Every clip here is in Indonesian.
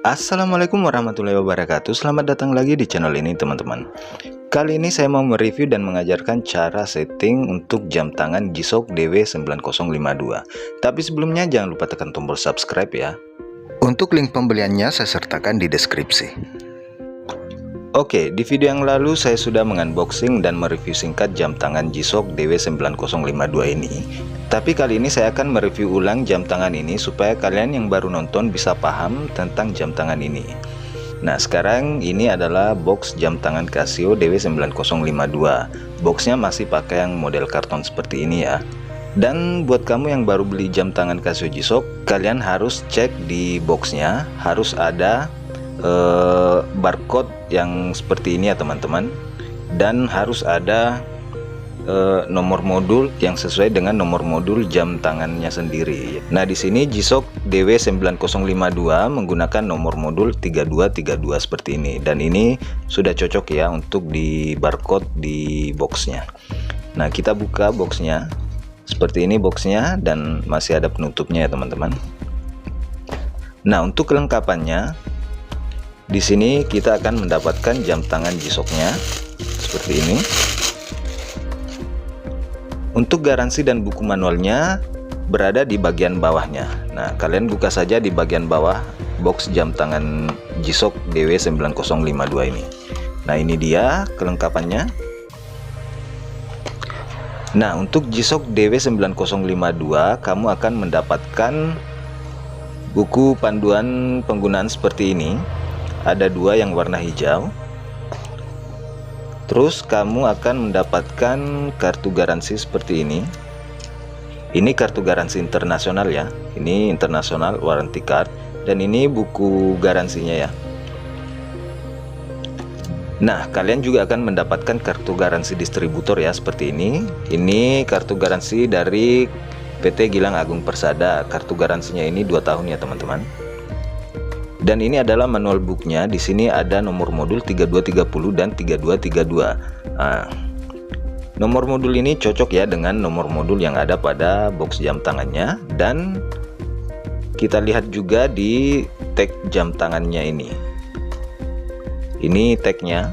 Assalamualaikum warahmatullahi wabarakatuh. Selamat datang lagi di channel ini teman-teman. Kali ini saya mau mereview dan mengajarkan cara setting untuk jam tangan G-Shock DW9052. Tapi sebelumnya jangan lupa tekan tombol subscribe ya. Untuk link pembeliannya saya sertakan di deskripsi. Oke, di video yang lalu saya sudah mengunboxing dan mereview singkat jam tangan G-Shock DW9052 ini. Tapi kali ini saya akan mereview ulang jam tangan ini supaya kalian yang baru nonton bisa paham tentang jam tangan ini. Nah, sekarang ini adalah box jam tangan Casio DW9052. Boxnya masih pakai yang model karton seperti ini ya. Dan buat kamu yang baru beli jam tangan Casio G-Shock, kalian harus cek di boxnya, harus ada barcode yang seperti ini ya teman-teman, dan harus ada nomor modul yang sesuai dengan nomor modul jam tangannya sendiri. Nah, di sini G-Shock DW9052 menggunakan nomor modul 3232 seperti ini, dan ini sudah cocok ya untuk di barcode di boxnya. Nah, kita buka boxnya seperti ini boxnya, dan masih ada penutupnya ya teman-teman. Nah, untuk kelengkapannya di sini kita akan mendapatkan jam tangan G-Shock-nya seperti ini. Untuk garansi dan buku manualnya berada di bagian bawahnya. Nah, kalian buka saja di bagian bawah box jam tangan G-Shock DW9052 ini. Nah, ini dia kelengkapannya. Nah, untuk G-Shock DW9052 kamu akan mendapatkan buku panduan penggunaan seperti ini. Ada dua yang warna hijau. Terus kamu akan mendapatkan kartu garansi seperti ini. Ini kartu garansi internasional ya. Ini international warranty card, dan ini buku garansinya ya. Nah, kalian juga akan mendapatkan kartu garansi distributor ya seperti ini. Ini kartu garansi dari PT Gilang Agung Persada. Kartu garansinya ini 2 tahun ya teman-teman. Dan ini adalah manual booknya. Di sini ada nomor modul 3230 dan 3232. Nah, nomor modul ini cocok ya dengan nomor modul yang ada pada box jam tangannya. Dan kita lihat juga di tag jam tangannya ini. Ini tagnya.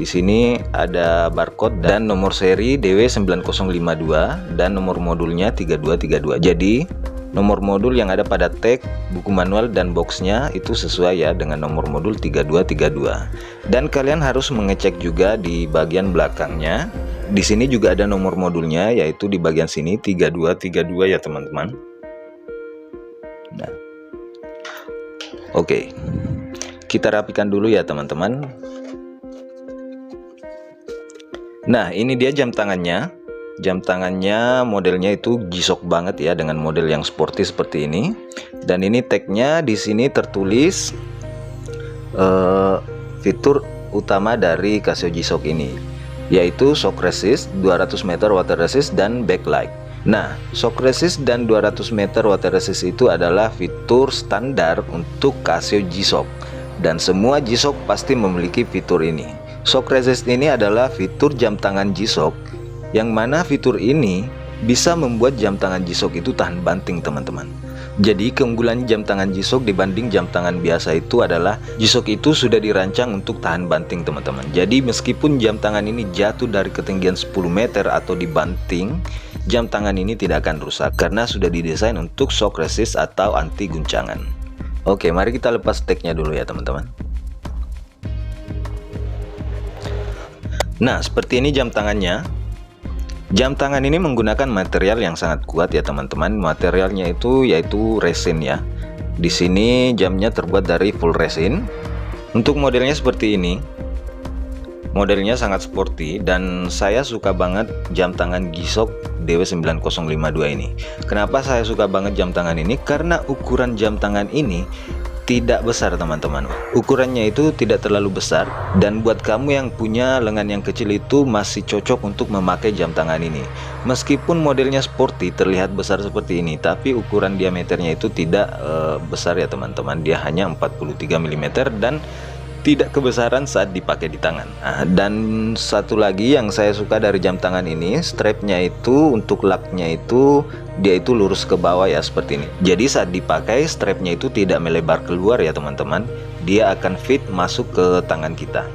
Di sini ada barcode dan nomor seri DW9052 dan nomor modulnya 3232. Jadi nomor modul yang ada pada tag, buku manual, dan boxnya itu sesuai ya dengan nomor modul 3232. Dan kalian harus mengecek juga di bagian belakangnya. Di sini juga ada nomor modulnya, yaitu di bagian sini 3232 ya teman-teman. Nah, oke, kita rapikan dulu ya teman-teman. Nah, ini dia jam tangannya. Jam tangannya modelnya itu G-Shock banget ya, dengan model yang sporty seperti ini. Dan ini tagnya di sini tertulis fitur utama dari Casio G-Shock ini, yaitu shock resist, 200 meter water resist, dan backlight. Nah, shock resist dan 200 meter water resist itu adalah fitur standar untuk Casio G-Shock, dan semua G-Shock pasti memiliki fitur ini. Shock resist ini adalah fitur jam tangan G-Shock, yang mana fitur ini bisa membuat jam tangan G-Shock itu tahan banting teman-teman. Jadi keunggulan jam tangan G-Shock dibanding jam tangan biasa itu adalah G-Shock itu sudah dirancang untuk tahan banting teman-teman. Jadi meskipun jam tangan ini jatuh dari ketinggian 10 meter atau dibanting, jam tangan ini tidak akan rusak karena sudah didesain untuk shock resist atau anti guncangan. Oke, mari kita lepas tagnya dulu ya teman-teman. Nah, seperti ini jam tangannya. Jam tangan ini menggunakan material yang sangat kuat ya teman-teman. Materialnya itu yaitu resin ya. Di sini jamnya terbuat dari full resin. Untuk modelnya seperti ini. Modelnya sangat sporty, dan saya suka banget jam tangan G-Shock DW9052 ini. Kenapa saya suka banget jam tangan ini? Karena ukuran jam tangan ini tidak besar teman-teman. Ukurannya itu tidak terlalu besar, dan buat kamu yang punya lengan yang kecil itu masih cocok untuk memakai jam tangan ini. Meskipun modelnya sporty terlihat besar seperti ini, tapi ukuran diameternya itu tidak besar ya teman-teman. Dia hanya 43 mm dan tidak kebesaran saat dipakai di tangan. Nah, dan satu lagi yang saya suka dari jam tangan ini, strapnya itu untuk laknya itu dia itu lurus ke bawah ya, seperti ini. Jadi saat dipakai strapnya itu tidak melebar keluar ya teman-teman, dia akan fit masuk ke tangan kita.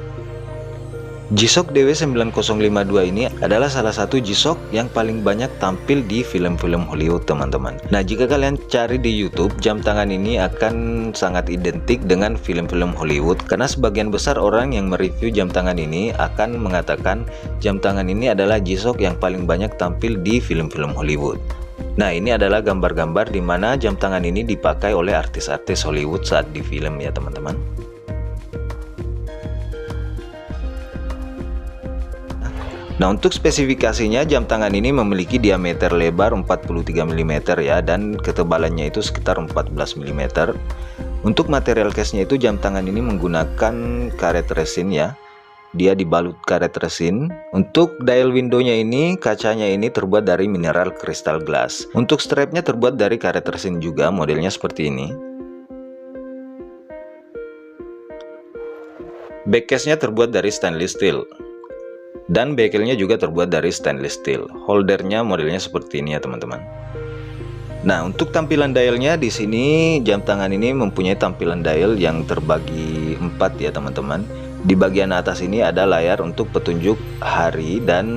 G-Shock DW9052 ini adalah salah satu G-Shock yang paling banyak tampil di film-film Hollywood teman-teman. Nah, jika kalian cari di YouTube, jam tangan ini akan sangat identik dengan film-film Hollywood, karena sebagian besar orang yang mereview jam tangan ini akan mengatakan jam tangan ini adalah G-Shock yang paling banyak tampil di film-film Hollywood. Nah, ini adalah gambar-gambar di mana jam tangan ini dipakai oleh artis-artis Hollywood saat di film ya teman-teman. Nah, untuk spesifikasinya jam tangan ini memiliki diameter lebar 43 mm ya, dan ketebalannya itu sekitar 14 mm. Untuk material case-nya itu jam tangan ini menggunakan karet resin ya. Dia dibalut karet resin. Untuk dial window-nya ini, kacanya ini terbuat dari mineral crystal glass. Untuk strapnya terbuat dari karet resin juga, modelnya seperti ini. Back case-nya terbuat dari stainless steel. Dan bekelnya juga terbuat dari stainless steel. Holdernya modelnya seperti ini ya teman-teman. Nah, untuk tampilan dialnya di sini jam tangan ini mempunyai tampilan dial yang terbagi 4 ya teman-teman. Di bagian atas ini ada layar untuk petunjuk hari dan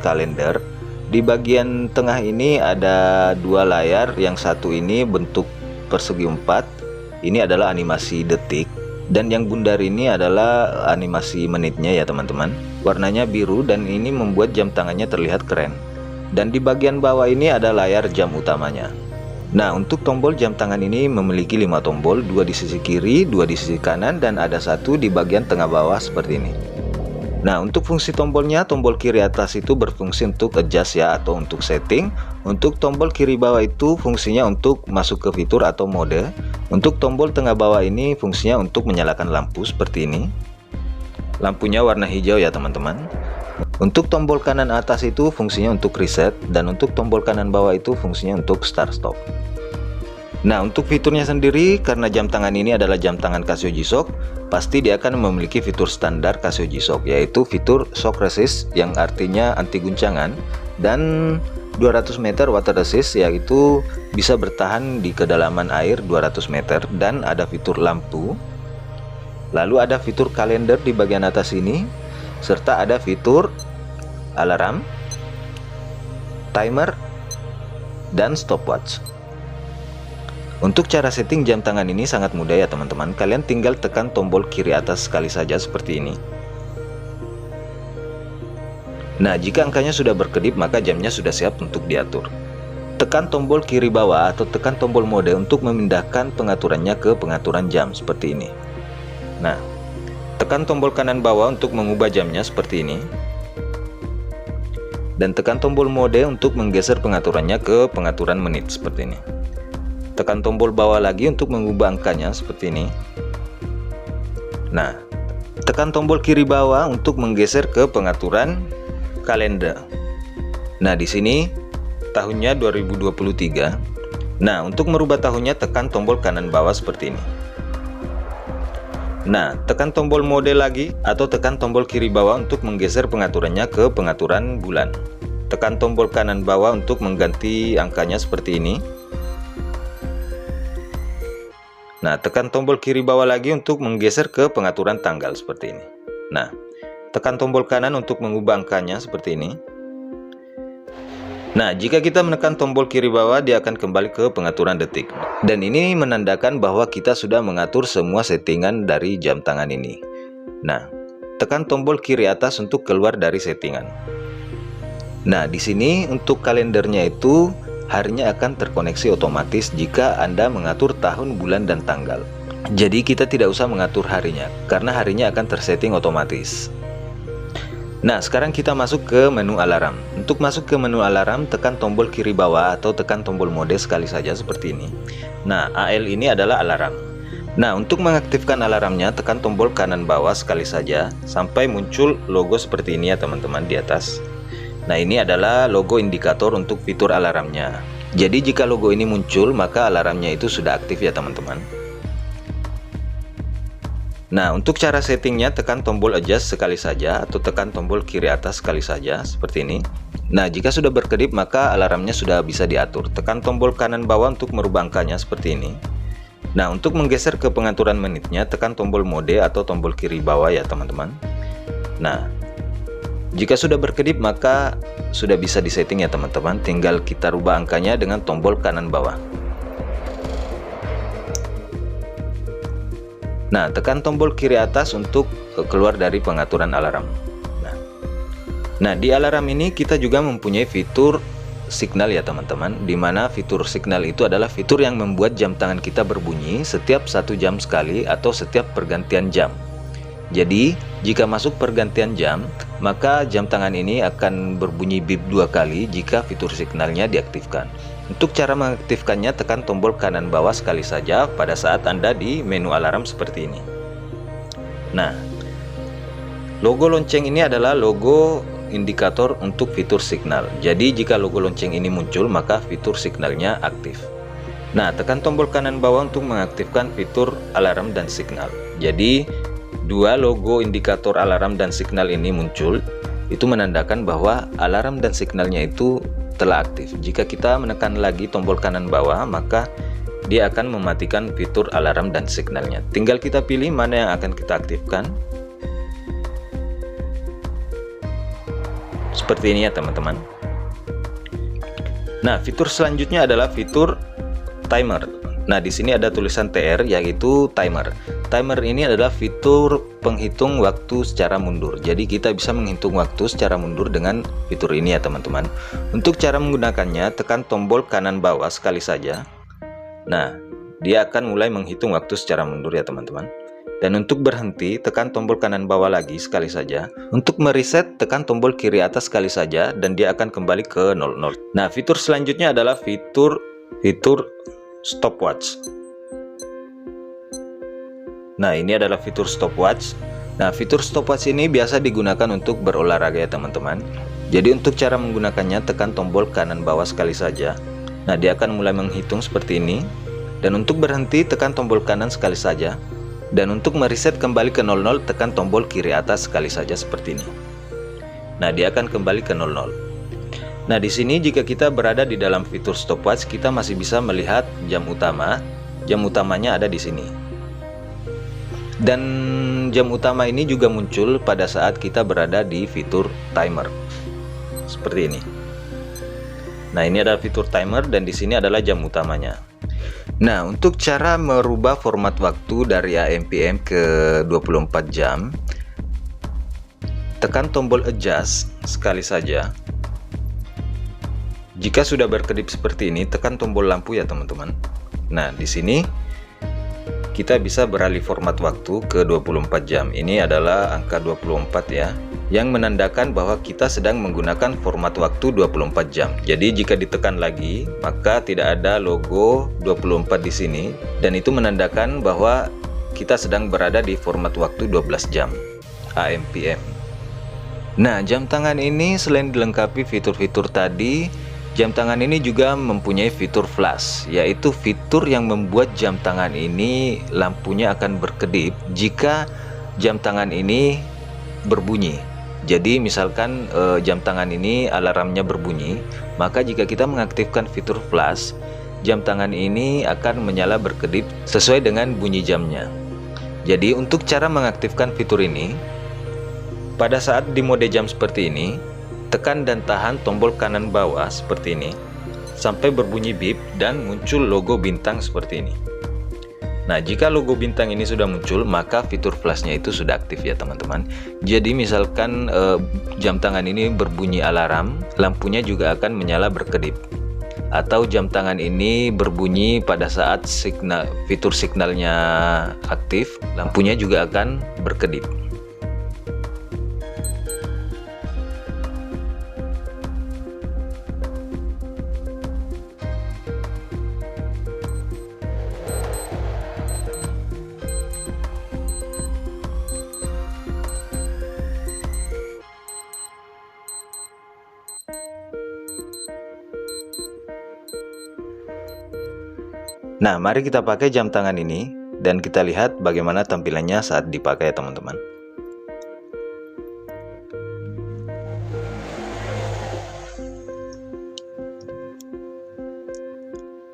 kalender. Di bagian tengah ini ada 2 layar, yang satu ini bentuk persegi 4. Ini adalah animasi detik. Dan yang bundar ini adalah animasi menitnya ya teman-teman. Warnanya biru dan ini membuat jam tangannya terlihat keren. Dan di bagian bawah ini ada layar jam utamanya. Nah, untuk tombol jam tangan ini memiliki 5 tombol, 2 di sisi kiri, 2 di sisi kanan, dan ada 1 di bagian tengah bawah seperti ini. Nah, untuk fungsi tombolnya, tombol kiri atas itu berfungsi untuk adjust ya, atau untuk setting. Untuk tombol kiri bawah itu fungsinya untuk masuk ke fitur atau mode. Untuk tombol tengah bawah ini fungsinya untuk menyalakan lampu seperti ini. Lampunya warna hijau ya teman-teman. Untuk tombol kanan atas itu fungsinya untuk reset, dan untuk tombol kanan bawah itu fungsinya untuk start stop. Nah, untuk fiturnya sendiri, karena jam tangan ini adalah jam tangan Casio G-Shock, pasti dia akan memiliki fitur standar Casio G-Shock, yaitu fitur shock resist yang artinya anti guncangan, dan 200 meter water resist, yaitu bisa bertahan di kedalaman air 200 meter, dan ada fitur lampu. Lalu ada fitur kalender di bagian atas ini, serta ada fitur alarm, timer, dan stopwatch. Untuk cara setting jam tangan ini sangat mudah ya teman-teman. Kalian tinggal tekan tombol kiri atas sekali saja seperti ini. Nah, jika angkanya sudah berkedip maka jamnya sudah siap untuk diatur. Tekan tombol kiri bawah atau tekan tombol mode untuk memindahkan pengaturannya ke pengaturan jam seperti ini. Nah, tekan tombol kanan bawah untuk mengubah jamnya seperti ini. Dan tekan tombol mode untuk menggeser pengaturannya ke pengaturan menit seperti ini. Tekan tombol bawah lagi untuk mengubah angkanya seperti ini. Nah, tekan tombol kiri bawah untuk menggeser ke pengaturan kalender. Nah, di sini tahunnya 2023. Nah, untuk merubah tahunnya tekan tombol kanan bawah seperti ini. Nah, tekan tombol mode lagi atau tekan tombol kiri bawah untuk menggeser pengaturannya ke pengaturan bulan. Tekan tombol kanan bawah untuk mengganti angkanya seperti ini. Nah, tekan tombol kiri bawah lagi untuk menggeser ke pengaturan tanggal seperti ini. Nah, tekan tombol kanan untuk mengubah angkanya seperti ini. Nah, jika kita menekan tombol kiri bawah, dia akan kembali ke pengaturan detik. Dan ini menandakan bahwa kita sudah mengatur semua settingan dari jam tangan ini. Nah, tekan tombol kiri atas untuk keluar dari settingan. Nah, di sini untuk kalendernya itu harinya akan terkoneksi otomatis jika Anda mengatur tahun, bulan, dan tanggal. Jadi kita tidak usah mengatur harinya, karena harinya akan tersetting otomatis. Nah, sekarang kita masuk ke menu alarm. Untuk masuk ke menu alarm, tekan tombol kiri bawah atau tekan tombol mode sekali saja seperti ini. Nah, AL ini adalah alarm. Nah, untuk mengaktifkan alarmnya, tekan tombol kanan bawah sekali saja sampai muncul logo seperti ini ya teman-teman di atas. Nah, ini adalah logo indikator untuk fitur alarmnya. Jadi jika logo ini muncul maka alarmnya itu sudah aktif ya teman-teman. Nah, untuk cara settingnya, tekan tombol adjust sekali saja atau tekan tombol kiri atas sekali saja seperti ini. Nah, jika sudah berkedip maka alarmnya sudah bisa diatur. Tekan tombol kanan bawah untuk merubah angkanya seperti ini. Nah, untuk menggeser ke pengaturan menitnya, tekan tombol mode atau tombol kiri bawah ya teman-teman. Nah, jika sudah berkedip maka sudah bisa disetting ya teman-teman. Tinggal kita rubah angkanya dengan tombol kanan bawah. Nah, tekan tombol kiri atas untuk keluar dari pengaturan alarm. Nah, di alarm ini kita juga mempunyai fitur signal ya teman-teman, dimana fitur signal itu adalah fitur yang membuat jam tangan kita berbunyi setiap 1 jam sekali atau setiap pergantian jam. Jadi, jika masuk pergantian jam, maka jam tangan ini akan berbunyi bip 2 kali jika fitur signalnya diaktifkan. Untuk cara mengaktifkannya, tekan tombol kanan bawah sekali saja pada saat Anda di menu alarm seperti ini. Nah, logo lonceng ini adalah logo indikator untuk fitur signal. Jadi jika logo lonceng ini muncul, maka fitur signalnya aktif. Nah, tekan tombol kanan bawah untuk mengaktifkan fitur alarm dan signal. Jadi dua logo indikator alarm dan signal ini muncul, itu menandakan bahwa alarm dan signalnya itu telah aktif. Jika kita menekan lagi tombol kanan bawah, maka dia akan mematikan fitur alarm dan signalnya. Tinggal kita pilih mana yang akan kita aktifkan. Seperti ini ya teman-teman. Nah, fitur selanjutnya adalah fitur timer. Nah, di sini ada tulisan TR, yaitu timer. Timer ini adalah fitur penghitung waktu secara mundur. Jadi kita bisa menghitung waktu secara mundur dengan fitur ini ya teman-teman. Untuk cara menggunakannya, tekan tombol kanan bawah sekali saja. Nah, dia akan mulai menghitung waktu secara mundur ya teman-teman. Dan untuk berhenti, tekan tombol kanan bawah lagi sekali saja. Untuk mereset, tekan tombol kiri atas sekali saja dan dia akan kembali ke 00. Nah, fitur selanjutnya adalah fitur stopwatch. Nah, ini adalah fitur stopwatch. Nah, fitur stopwatch ini biasa digunakan untuk berolahraga ya teman-teman. Jadi untuk cara menggunakannya, tekan tombol kanan bawah sekali saja. Nah, dia akan mulai menghitung seperti ini. Dan untuk berhenti, tekan tombol kanan sekali saja. Dan untuk mereset kembali ke 00, tekan tombol kiri atas sekali saja seperti ini. Nah, dia akan kembali ke 00. Nah, di sini jika kita berada di dalam fitur stopwatch, kita masih bisa melihat jam utama. Jam utamanya ada di sini. Dan jam utama ini juga muncul pada saat kita berada di fitur timer. Seperti ini. Nah, ini adalah fitur timer dan di sini adalah jam utamanya. Nah, untuk cara merubah format waktu dari AM/PM ke 24 jam, tekan tombol adjust sekali saja. Jika sudah berkedip seperti ini, tekan tombol lampu ya teman-teman. Nah, di sini kita bisa beralih format waktu ke 24 jam. Ini adalah angka 24 ya, yang menandakan bahwa kita sedang menggunakan format waktu 24 jam. Jadi jika ditekan lagi, maka tidak ada logo 24 di sini, dan itu menandakan bahwa kita sedang berada di format waktu 12 jam AM/PM. Nah, jam tangan ini selain dilengkapi fitur-fitur tadi, jam tangan ini juga mempunyai fitur flash, yaitu fitur yang membuat jam tangan ini lampunya akan berkedip jika jam tangan ini berbunyi. Jadi misalkan jam tangan ini alarmnya berbunyi, maka jika kita mengaktifkan fitur flash, jam tangan ini akan menyala berkedip sesuai dengan bunyi jamnya. Jadi untuk cara mengaktifkan fitur ini, pada saat di mode jam seperti ini, tekan dan tahan tombol kanan bawah seperti ini sampai berbunyi bip dan muncul logo bintang seperti ini. Nah, jika logo bintang ini sudah muncul, maka fitur flashnya itu sudah aktif ya teman-teman. Jadi misalkan jam tangan ini berbunyi alarm, lampunya juga akan menyala berkedip. Atau jam tangan ini berbunyi pada saat fitur signalnya aktif, lampunya juga akan berkedip. Nah, mari kita pakai jam tangan ini dan kita lihat bagaimana tampilannya saat dipakai ya teman-teman.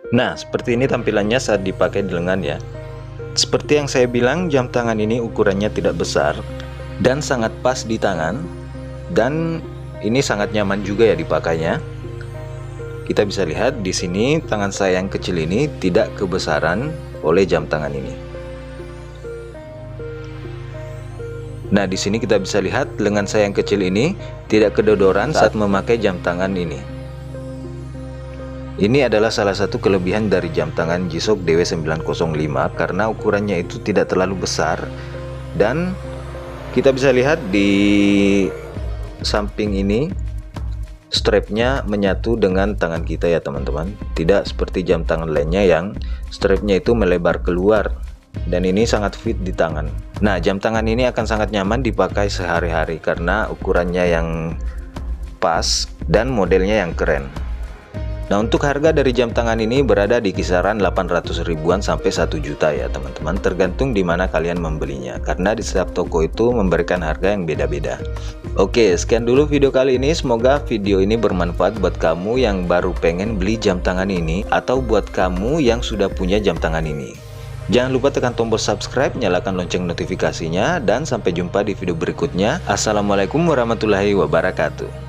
Nah, seperti ini tampilannya saat dipakai di lengan ya. Seperti yang saya bilang, jam tangan ini ukurannya tidak besar dan sangat pas di tangan, dan ini sangat nyaman juga ya dipakainya. Kita bisa lihat di sini tangan saya yang kecil ini tidak kebesaran oleh jam tangan ini. Nah, di sini kita bisa lihat lengan saya yang kecil ini tidak kedodoran saat memakai jam tangan ini. Ini adalah salah satu kelebihan dari jam tangan G-Shock DW905 karena ukurannya itu tidak terlalu besar, dan kita bisa lihat di samping ini strapnya menyatu dengan tangan kita ya teman-teman. Tidak seperti jam tangan lainnya yang strapnya itu melebar keluar, dan ini sangat fit di tangan. Nah, jam tangan ini akan sangat nyaman dipakai sehari-hari karena ukurannya yang pas dan modelnya yang keren. Nah, untuk harga dari jam tangan ini berada di kisaran 800 ribuan sampai 1 juta ya teman-teman, tergantung di mana kalian membelinya karena di setiap toko itu memberikan harga yang beda-beda. Oke, sekian dulu video kali ini, semoga video ini bermanfaat buat kamu yang baru pengen beli jam tangan ini atau buat kamu yang sudah punya jam tangan ini. Jangan lupa tekan tombol subscribe, nyalakan lonceng notifikasinya, dan sampai jumpa di video berikutnya. Assalamualaikum warahmatullahi wabarakatuh.